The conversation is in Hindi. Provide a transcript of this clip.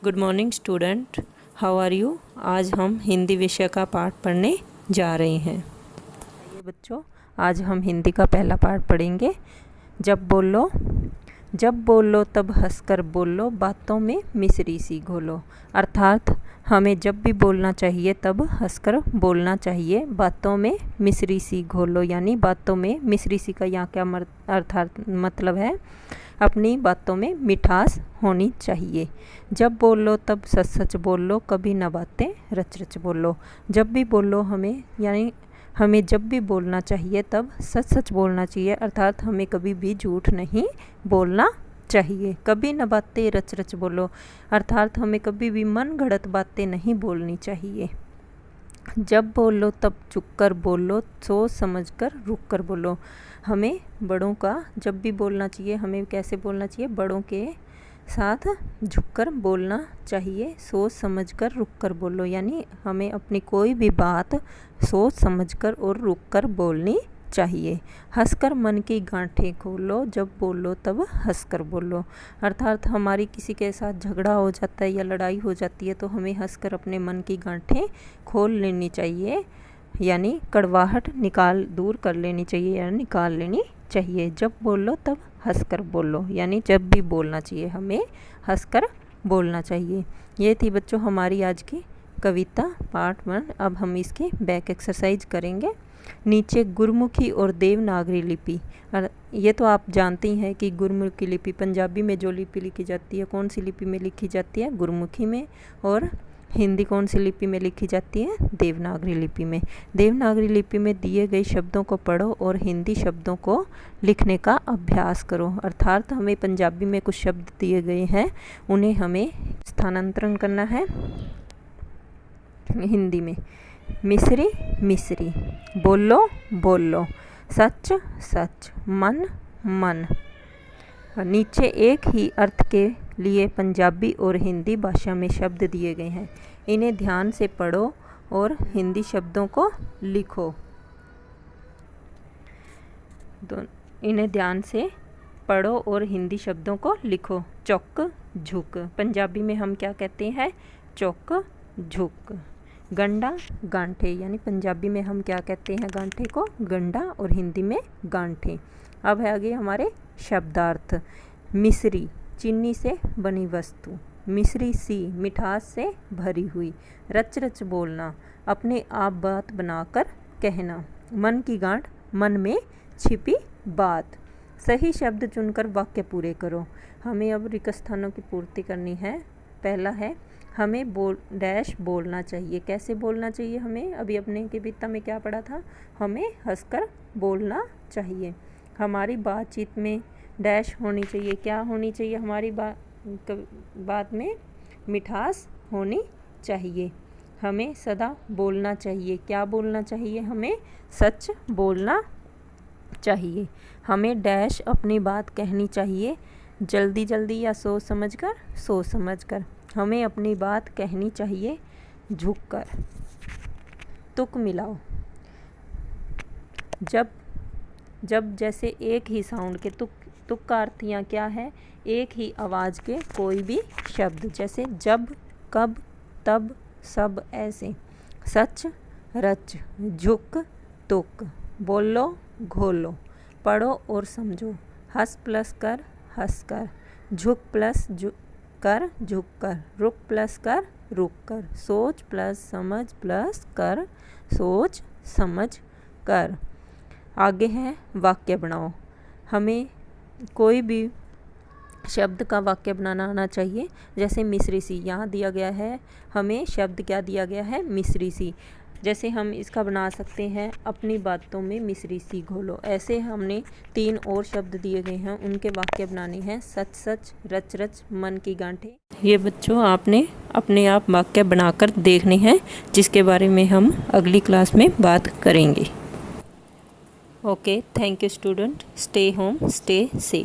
Good morning student, how are you. आज हम हिंदी विषय का पाठ पढ़ने जा रहे हैं। ये बच्चों, आज हम हिंदी का पहला पाठ पढ़ेंगे। जब बोलो तब हंसकर बोलो, बातों में मिश्री सी घोलो। अर्थात हमें जब भी बोलना चाहिए तब हंसकर बोलना चाहिए, बातों में मिश्री सी घोलो। यानी बातों में मिश्री सी का यहाँ क्या अर्थात मतलब है, अपनी बातों में मिठास होनी चाहिए। जब बोलो तब सच सच बोलो, कभी न बातें रच रच बोलो। जब भी बोलो हमें, यानी हमें जब भी बोलना चाहिए तब सच सच बोलना चाहिए। अर्थात हमें कभी भी झूठ नहीं बोलना चाहिए। कभी न बातें रच रच बोलो, अर्थात हमें कभी भी मन गढ़ंत बातें नहीं बोलनी चाहिए। जब बोलो तब चुप कर बोलो, सोच समझ कर रुक कर बोलो। हमें बड़ों का जब भी बोलना चाहिए, हमें कैसे बोलना चाहिए, बड़ों के साथ झुककर बोलना चाहिए, सोच समझकर रुक कर बोलो। यानी हमें अपनी कोई भी बात सोच समझकर और रुक कर बोलनी चाहिए। हंसकर मन की गांठें खोलो, जब बोलो तब हंसकर बोलो। अर्थात हमारी किसी के साथ झगड़ा हो जाता है या लड़ाई हो जाती है तो हमें हंसकर अपने मन की गांठें खोल लेनी चाहिए, यानी कड़वाहट दूर कर लेनी चाहिए या निकाल लेनी चाहिए। जब बोलो तब हंसकर बोलो, यानी जब भी बोलना चाहिए हमें हंसकर बोलना चाहिए। ये थी बच्चों हमारी आज की कविता पार्ट 1। अब हम इसके बैक एक्सरसाइज करेंगे। नीचे गुरमुखी और देवनागरी लिपि। ये तो आप जानते ही हैं कि गुरमुखी लिपि पंजाबी में जो लिपि लिखी जाती है, कौन सी लिपि में लिखी जाती है, गुरमुखी में। और हिंदी कौन सी लिपि में लिखी जाती है, देवनागरी लिपि में। देवनागरी लिपि में दिए गए शब्दों को पढ़ो और हिंदी शब्दों को लिखने का अभ्यास करो। अर्थात हमें पंजाबी में कुछ शब्द दिए गए हैं, उन्हें हमें स्थानांतरण करना है हिंदी में। मिश्री मिश्री, बोलो बोलो, सच सच, मन मन। नीचे एक ही अर्थ के लिए पंजाबी और हिंदी भाषा में शब्द दिए गए हैं, इन्हें ध्यान से पढ़ो और हिंदी शब्दों को लिखो। इन्हें ध्यान से पढ़ो और हिंदी शब्दों को लिखो। चौक झुक, पंजाबी में हम क्या कहते हैं, चौक झुक। गंडा गांठे, यानी पंजाबी में हम क्या कहते हैं गांठे को, गंडा, और हिंदी में गांठे। अब है आगे हमारे शब्दार्थ। मिश्री, चीनी से बनी वस्तु। मिश्री सी, मिठास से भरी हुई। रच रच बोलना, अपने आप बात बनाकर कहना। मन की गांठ, मन में छिपी बात। सही शब्द चुनकर वाक्य पूरे करो। हमें अब रिक्त स्थानों की पूर्ति करनी है। पहला है, हमें बोलना चाहिए। कैसे बोलना चाहिए हमें, अभी अपने कविता में क्या पढ़ा था, हमें हंसकर बोलना चाहिए। हमारी बातचीत में डैश होनी चाहिए। क्या होनी चाहिए हमारी बात में, मिठास होनी चाहिए। हमें सदा बोलना चाहिए। क्या बोलना चाहिए, हमें सच बोलना चाहिए। हमें डैश अपनी बात कहनी चाहिए, जल्दी जल्दी या सोच समझकर। हमें अपनी बात कहनी चाहिए झुककर। तुक मिलाओ, जब जैसे एक ही साउंड के तुक का अर्थ यहाँ क्या है, एक ही आवाज़ के कोई भी शब्द, जैसे जब, कब, तब, सब, ऐसे। सच रच, झुक तुक, बोलो घोलो, पढ़ो और समझो। हंस प्लस कर हंस कर, झुक प्लस कर झुक कर, रुक प्लस कर रुक कर, सोच प्लस समझ प्लस कर सोच समझ कर। आगे है वाक्य बनाओ। हमें कोई भी शब्द का वाक्य बनाना आना चाहिए। जैसे मिश्री सी, यहाँ दिया गया है, हमें शब्द क्या दिया गया है, मिश्री सी। जैसे हम इसका बना सकते हैं, अपनी बातों में मिश्री सी घोलो। ऐसे हमने 3 और शब्द दिए गए हैं, उनके वाक्य बनाने हैं। सच सच, रच रच, मन की गांठें। ये बच्चों आपने अपने आप वाक्य बनाकर देखने हैं, जिसके बारे में हम अगली क्लास में बात करेंगे। Okay, thank you student. Stay home, stay safe.